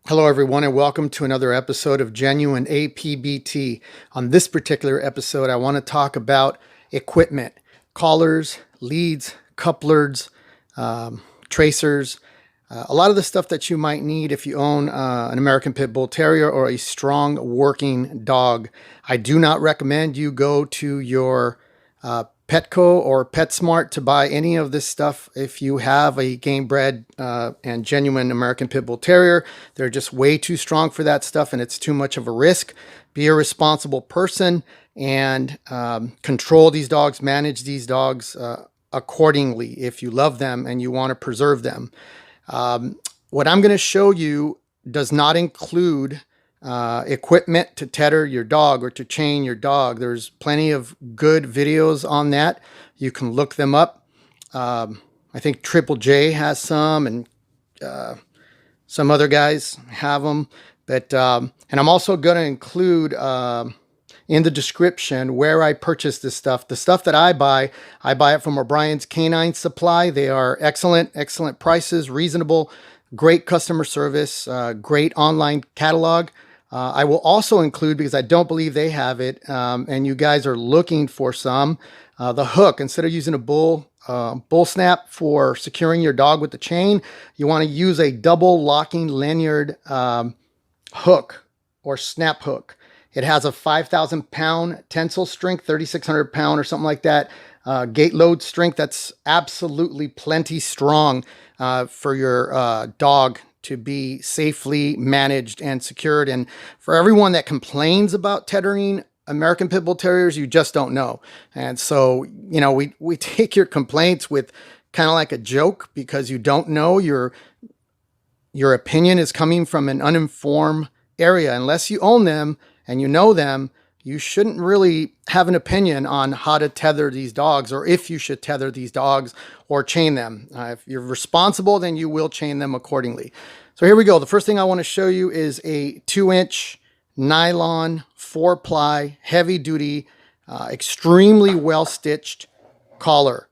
Hello, everyone, and welcome to another episode of Genuine APBT. On this particular episode, I want to talk about equipment, collars, leads, couplers, tracers, a lot of the stuff that you might need if you own an American Pitbull Terrier or a strong working dog. I do not recommend you go to your Petco or PetSmart to buy any of this stuff. If you have a game bred and genuine American Pit Bull Terrier, they're just way too strong for that stuff and it's too much of a risk. Be a responsible person and control these dogs, manage these dogs accordingly if you love them and you want to preserve them. What I'm going to show you does not include equipment to tether your dog or to chain your dog. There's plenty of good videos on that. You can look them up. I think Triple J has some, and some other guys have them. But and I'm also going to include in the description where I purchase this stuff. The stuff that I buy it from O'Brien's Canine Supply. They are excellent prices, reasonable, great customer service, great online catalog. I will also include, because I don't believe they have it, and you guys are looking for some, the hook. Instead of using a bull snap for securing your dog with the chain, you want to use a double locking lanyard hook or snap hook. It has a 5,000 pound tensile strength, 3,600 pound or something like that. Gate load strength that's absolutely plenty strong for your dog to be safely managed and secured. And for everyone that complains about tethering American Pit Bull Terriers, you just don't know. And so, you know, we take your complaints with kind of like a joke because you don't know. Your opinion is coming from an uninformed area. Unless you own them and you know them, you shouldn't really have an opinion on how to tether these dogs or if you should tether these dogs or chain them. If you're responsible, then you will chain them accordingly. So here we go. The first thing I want to show you is a 2-inch nylon 4-ply, heavy duty, extremely well stitched collar.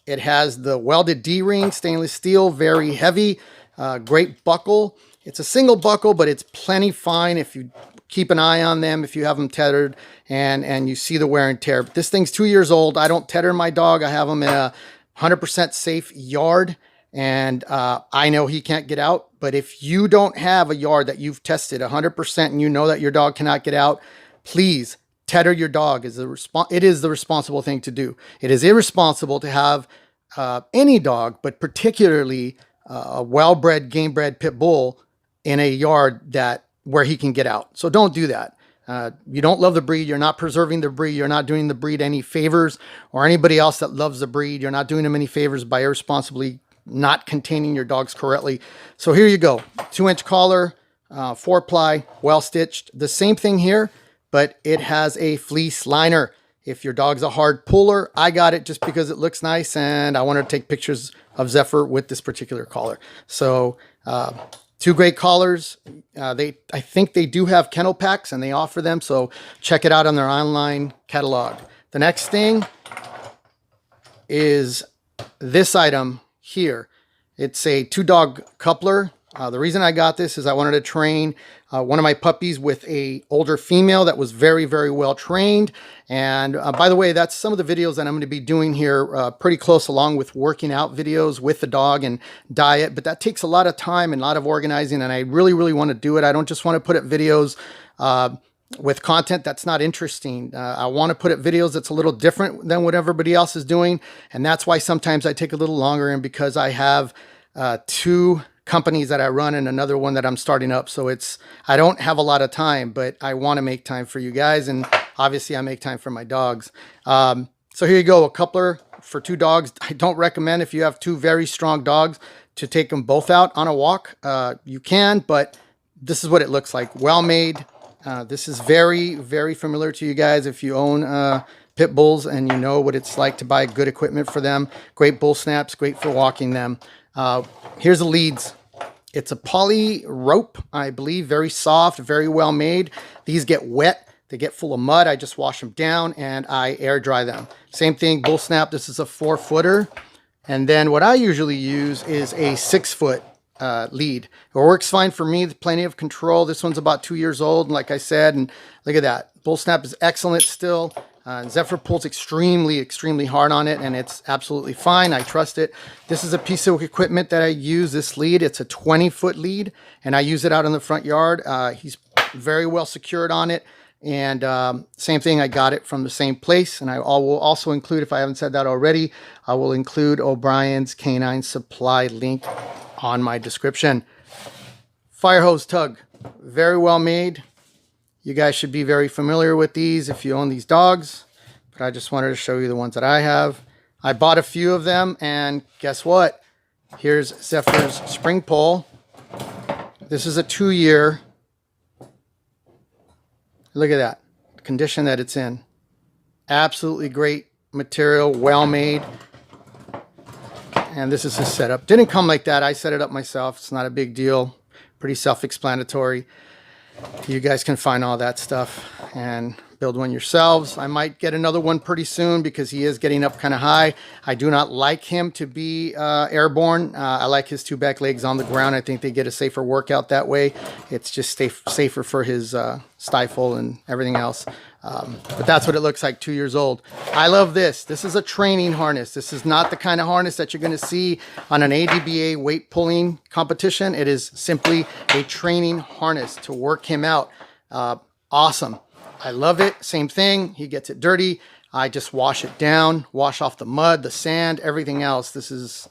It has the welded D-ring, stainless steel, very heavy, great buckle. It's a single buckle, but it's plenty fine if you keep an eye on them, if you have them tethered and you see the wear and tear. But this thing's 2 years old. I don't tether my dog. I have him in a 100% safe yard, and I know he can't get out. But if you don't have a yard that you've tested 100% and you know that your dog cannot get out, please tether your dog. It is the responsible thing to do. It is irresponsible to have any dog, but particularly a well-bred, game-bred pit bull in a yard where he can get out. So don't do that. You don't love the breed. You're not preserving the breed. You're not doing the breed any favors, or anybody else that loves the breed. You're not doing them any favors by irresponsibly not containing your dogs correctly. So here you go. 2-inch collar, 4-ply, well stitched. The same thing here, but it has a fleece liner. If your dog's a hard puller, I got it just because it looks nice and I wanted to take pictures of Zephyr with this particular collar. So, two great collars. I think they do have kennel packs and they offer them. So check it out on their online catalog. The next thing is this item here. It's a 2-dog coupler. The reason I got this is I wanted to train one of my puppies with a older female that was very, very well trained. And by the way, that's some of the videos that I'm going to be doing here pretty close along with working out videos with the dog and diet. But that takes a lot of time and a lot of organizing. And I really, really want to do it. I don't just want to put up videos with content that's not interesting. I want to put up videos that's a little different than what everybody else is doing. And that's why sometimes I take a little longer, and because I have 2 companies that I run and another one that I'm starting up. So I don't have a lot of time, but I want to make time for you guys. And obviously I make time for my dogs. So here you go. A coupler for 2 dogs. I don't recommend, if you have 2 very strong dogs, to take them both out on a walk. You can, but this is what it looks like. Well made. This is very, very familiar to you guys if you own pit bulls and you know what it's like to buy good equipment for them. Great bull snaps, great for walking them. Here's the leads. It's a poly rope, I believe, very soft, very well made. These get wet. They get full of mud. I just wash them down and I air dry them. Same thing, bull snap. This is a 4-footer. And then what I usually use is a 6-foot lead. It works fine for me. Plenty of control. This one's about 2 years old, like I said, and look at that. Bull snap is excellent still. Zephyr pulls extremely hard on it, and it's absolutely fine. I trust it. This is a piece of equipment that I use, this lead. It's a 20-foot lead, and I use it out in the front yard. He's very well secured on it. And same thing, I got it from the same place. And I will also include, if I haven't said that already, I will include O'Brien's Canine Supply link on my description. Fire hose tug, very well made. You guys should be very familiar with these if you own these dogs, but I just wanted to show you the ones that I have. I bought a few of them, and guess what? Here's Zephyr's spring pole. This is a 2-year. Look at that, the condition that it's in. Absolutely great material, well made. And this is his setup. Didn't come like that. I set it up myself. It's not a big deal. Pretty self-explanatory. You guys can find all that stuff and build one yourselves. I might get another one pretty soon because he is getting up kind of high. I do not like him to be airborne. I like his 2 back legs on the ground. I think they get a safer workout that way. It's just safer for his stifle and everything else. But that's what it looks like 2 years old. I love this. This is a training harness. This is not the kind of harness that you're going to see on an ADBA weight pulling competition. It is simply a training harness to work him out. Awesome. I love it. Same thing. He gets it dirty. I just wash it down, wash off the mud, the sand, everything else. This is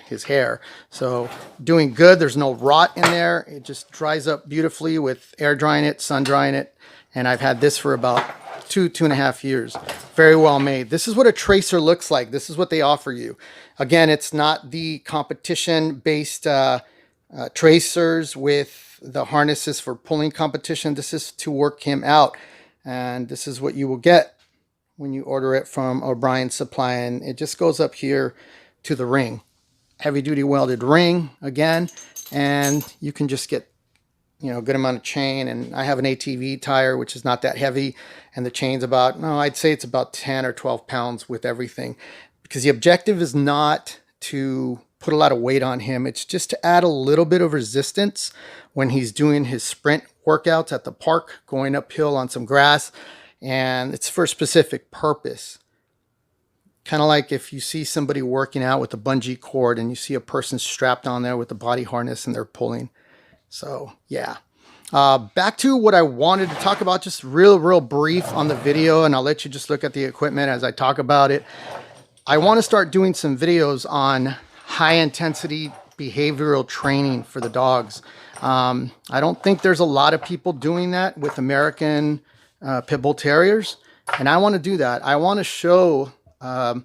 his hair. So doing good. There's no rot in there. It just dries up beautifully with air drying it, sun drying it. And I've had this for about 2.5 years. Very well made. This is what a tracer looks like. This is what they offer you. Again, it's not the competition-based tracers with the harnesses for pulling competition. This is to work him out. And this is what you will get when you order it from O'Brien's Supply. And it just goes up here to the ring. Heavy-duty welded ring, again. And you can just get, you know, a good amount of chain. And I have an ATV tire, which is not that heavy. And the chain's about, no, I'd say it's about 10 or 12 pounds with everything. Because the objective is not to put a lot of weight on him. It's just to add a little bit of resistance when he's doing his sprint workouts at the park, going uphill on some grass. And it's for a specific purpose. Kind of like if you see somebody working out with a bungee cord and you see a person strapped on there with a body harness and they're pulling. So, yeah. Back to what I wanted to talk about, just real brief on the video, and I'll let you just look at the equipment as I talk about it. I want to start doing some videos on high-intensity behavioral training for the dogs. I don't think there's a lot of people doing that with American Pitbull Terriers, and I want to do that. I want to show a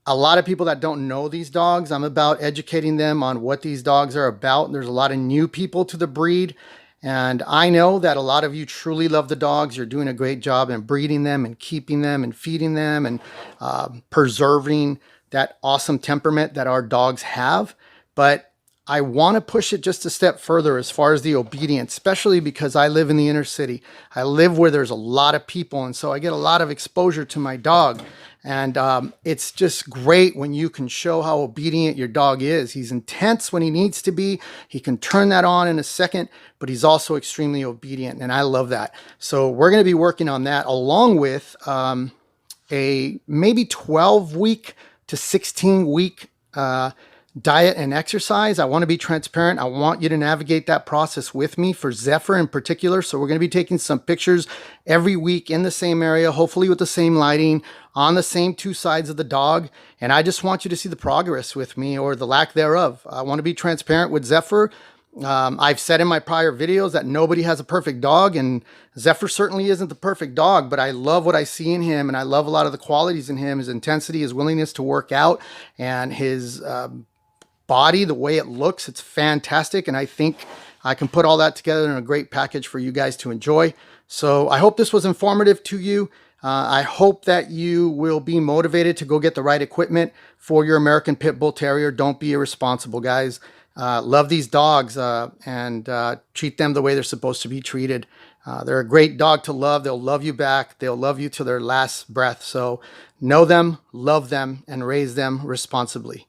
lot of people that don't know these dogs. I'm about educating them on what these dogs are about. There's a lot of new people to the breed, and I know that a lot of you truly love the dogs. You're doing a great job in breeding them and keeping them and feeding them and preserving that awesome temperament that our dogs have. But I want to push it just a step further as far as the obedience, especially because I live in the inner city. I live where there's a lot of people, and so I get a lot of exposure to my dog. And it's just great when you can show how obedient your dog is. He's intense when he needs to be. He can turn that on in a second, but he's also extremely obedient, and I love that. So we're going to be working on that along with a maybe 12-week to 16-week diet and exercise. I want to be transparent. I want you to navigate that process with me for Zephyr in particular. So we're going to be taking some pictures every week in the same area, hopefully with the same lighting on the same 2 sides of the dog. And I just want you to see the progress with me, or the lack thereof. I want to be transparent with Zephyr. I've said in my prior videos that nobody has a perfect dog, and Zephyr certainly isn't the perfect dog, but I love what I see in him, and I love a lot of the qualities in him, his intensity, his willingness to work out, and his body, the way it looks. It's fantastic, and I think I can put all that together in a great package for you guys to enjoy. So I hope this was informative to you. I hope that you will be motivated to go get the right equipment for your American Pit Bull Terrier. Don't be irresponsible, guys. Love these dogs and treat them the way they're supposed to be treated. They're a great dog to love. They'll love you back. They'll love you to their last breath. So know them, love them, and raise them responsibly.